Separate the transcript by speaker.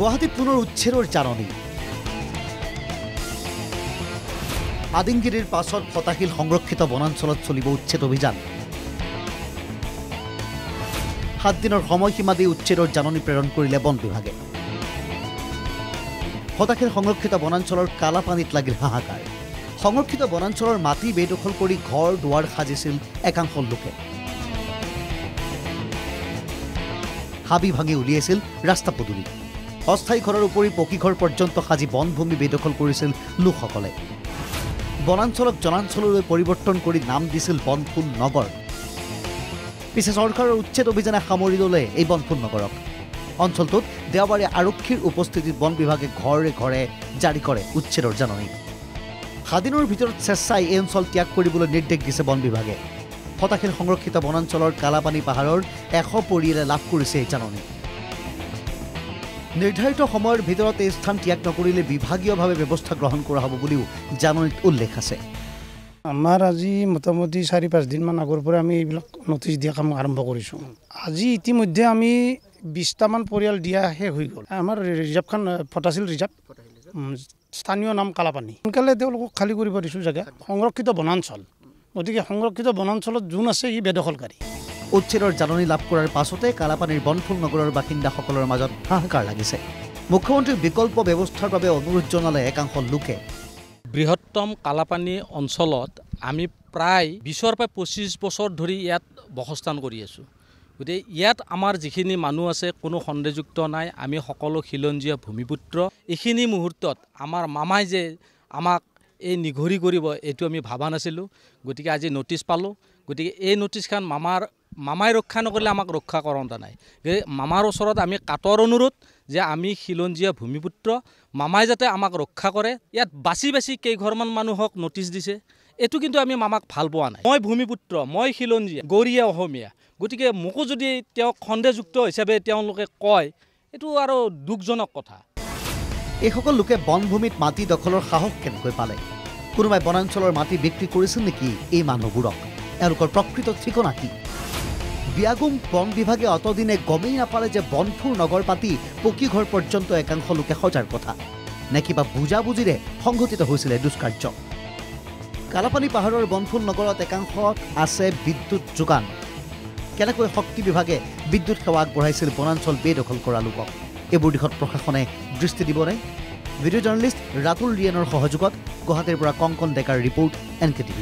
Speaker 1: গুৱাহাটীত পুনৰ উচ্ছেদৰ জাননী আদিংগিৰিৰ পাছত ফটাশীল সংৰক্ষিত বনাঞ্চলত চলিব উচ্ছেদ অভিযান 7 দিনৰ সময়সীমা দি উচ্ছেদৰ জাননী প্ৰেৰণ কৰিলে বন বিভাগে ফটাশীল সংৰক্ষিত বনাঞ্চলৰ কালাপানীত লাগিল হাহাকাৰ সংৰক্ষিত বনাঞ্চলৰ মাটি বেদখল কৰি ঘৰ দুৱাৰ সাজিছিল একাংশ লোকে হাবি ভাঙি উলিয়াইছিল ৰাস্তা পদূলি অস্থায়ী ঘৰৰ উপৰি পকী ঘৰ পৰ্যন্ত সাজি বনভূমি বেদখল কৰিছিল লোকসকলে বনাঞ্চলক জনাঞ্চললৈ পৰিৱৰ্তন কৰি নাম দিছিল বনফুল নগৰ পিছে চৰকাৰৰ উচ্ছেদ অভিযানে সামৰি ল'লে এই বনফুল নগৰক অঞ্চলটোত দেওবাৰে আৰক্ষীৰ উপস্থিতিত বন বিভাগে ঘৰে ঘৰে জাৰি কৰে উচ্ছেদৰ জাননী 7 দিনৰ ভিতৰত স্বেচ্ছাই এই অঞ্চল ত্যাগ কৰিবলৈ নিৰ্দেশ দিছে বন বিভাগে ফটাশীল সংৰক্ষিত বনাঞ্চলৰ কালাপানী পাহাৰৰ 100 পৰিয়ালে লাভ কৰিছে এই জাননী নিৰ্ধাৰিত সময়ৰ ভিতৰত এই স্থান ত্যাগ নকৰিলে বিভাগীয়ভাৱে ব্যৱস্থা গ্ৰহণ কৰা হ'ব বুলিও জাননীত উল্লেখ আছে
Speaker 2: আমাৰ আজি মোটামুটি 4-5 দিন মান আগৰ পৰা আমি এইবিলাক নটিচ দিয়া কাম আৰম্ভ কৰিছোঁ আজি ইতিমধ্যে আমি 20টা মান পৰিয়াল দিয়া শেষ হৈ গ'ল আমাৰ ৰিজাৰ্ভখন ফটাশীল ৰিজাৰ্ভ স্থানীয় নাম কালাপানী সোনকালে তেওঁলোকক খালী কৰিব দিছোঁ জেগা সংৰক্ষিত বনাঞ্চল গতিকে সংৰক্ষিত বনাঞ্চলত যোন আছে ই বেদখলকাৰী
Speaker 1: উচ্ছেদৰ জাননী লাভ কৰাৰ পাছতে কালাপানীৰ বনফুল নগৰৰ বাসিন্দাসকলৰ মাজত হাহাকাৰ লাগিছে মুখ্যমন্ত্ৰীৰ বিকল্প ব্যৱস্থাৰ বাবে অনুৰোধ জনালে একাংশ লোকে
Speaker 3: বৃহত্তম কালাপানী অঞ্চলত আমি প্ৰায় 20 পৰা 25 বছৰ ধৰি ইয়াত বসস্থান কৰি আছোঁ গতিকে ইয়াত আমাৰ যিখিনি মানুহ আছে কোনো সন্দেহযুক্ত নাই আমি সকলো খিলঞ্জীয়া ভূমিপুত্ৰ এইখিনি মুহূৰ্তত আমাৰ মামাই যে আমাক এই নিঘৰি কৰিব এইটো আমি ভাবা নাছিলোঁ গতিকে আজি নটিচ পালোঁ গতিকে এই নটিচখন মামাই ৰক্ষা নকৰিলে আমাক ৰক্ষা কৰন্তা নাই মামাৰ ওচৰত আমি কাটৰ অনুৰোধ যে আমি খিলঞ্জীয়া ভূমিপুত্ৰ মামাই যাতে আমাক ৰক্ষা কৰে ইয়াত বাছি কেইঘৰমান মানুহক নটিচ দিছে এইটো কিন্তু আমি মামাক ভাল পোৱা নাই মই ভূমিপুত্ৰ মই খিলঞ্জীয়া গৰীয়া অসমীয়া গতিকে মোকো যদি তেওঁক সন্দেহযুক্ত হিচাপে তেওঁলোকে কয় এইটো আৰু দুখজনক কথা
Speaker 1: এইসকল লোকে বনভূমিত মাটি দখলৰ সাহস কেনেকৈ পালে কোনোবাই বনাঞ্চলৰ মাটি বিক্ৰী কৰিছিল নেকি এই মানুহবোৰক এওঁলোকৰ প্ৰকৃত ঠিকনা কি বিয়াগুম বন বিভাগে অতদিনে গমেই নাপালে যে বনফুল নগৰ পাতি পকী ঘৰ পৰ্যন্ত একাংশ লোকে সজাৰ কথা নে কিবা বুজাবুজিৰে সংঘটিত হৈছিল দুষ্কাৰ্য কালাপানী পাহাৰৰ বনফুল নগৰত একাংশ আছে বিদ্যুৎ যোগান কেনেকৈ শক্তি বিভাগে বিদ্যুৎ সেৱা আগবঢ়াইছিল বনাঞ্চল বেদখল কৰা লোকক এইবোৰ দিশত প্ৰশাসনে দৃষ্টি দিবনে ভিডিঅ' জাৰ্নেলিষ্ট ৰাতুল ৰিয়ানৰ সহযোগত গুৱাহাটীৰ পৰা কংকন ডেকাৰ ৰিপৰ্ট NKTV+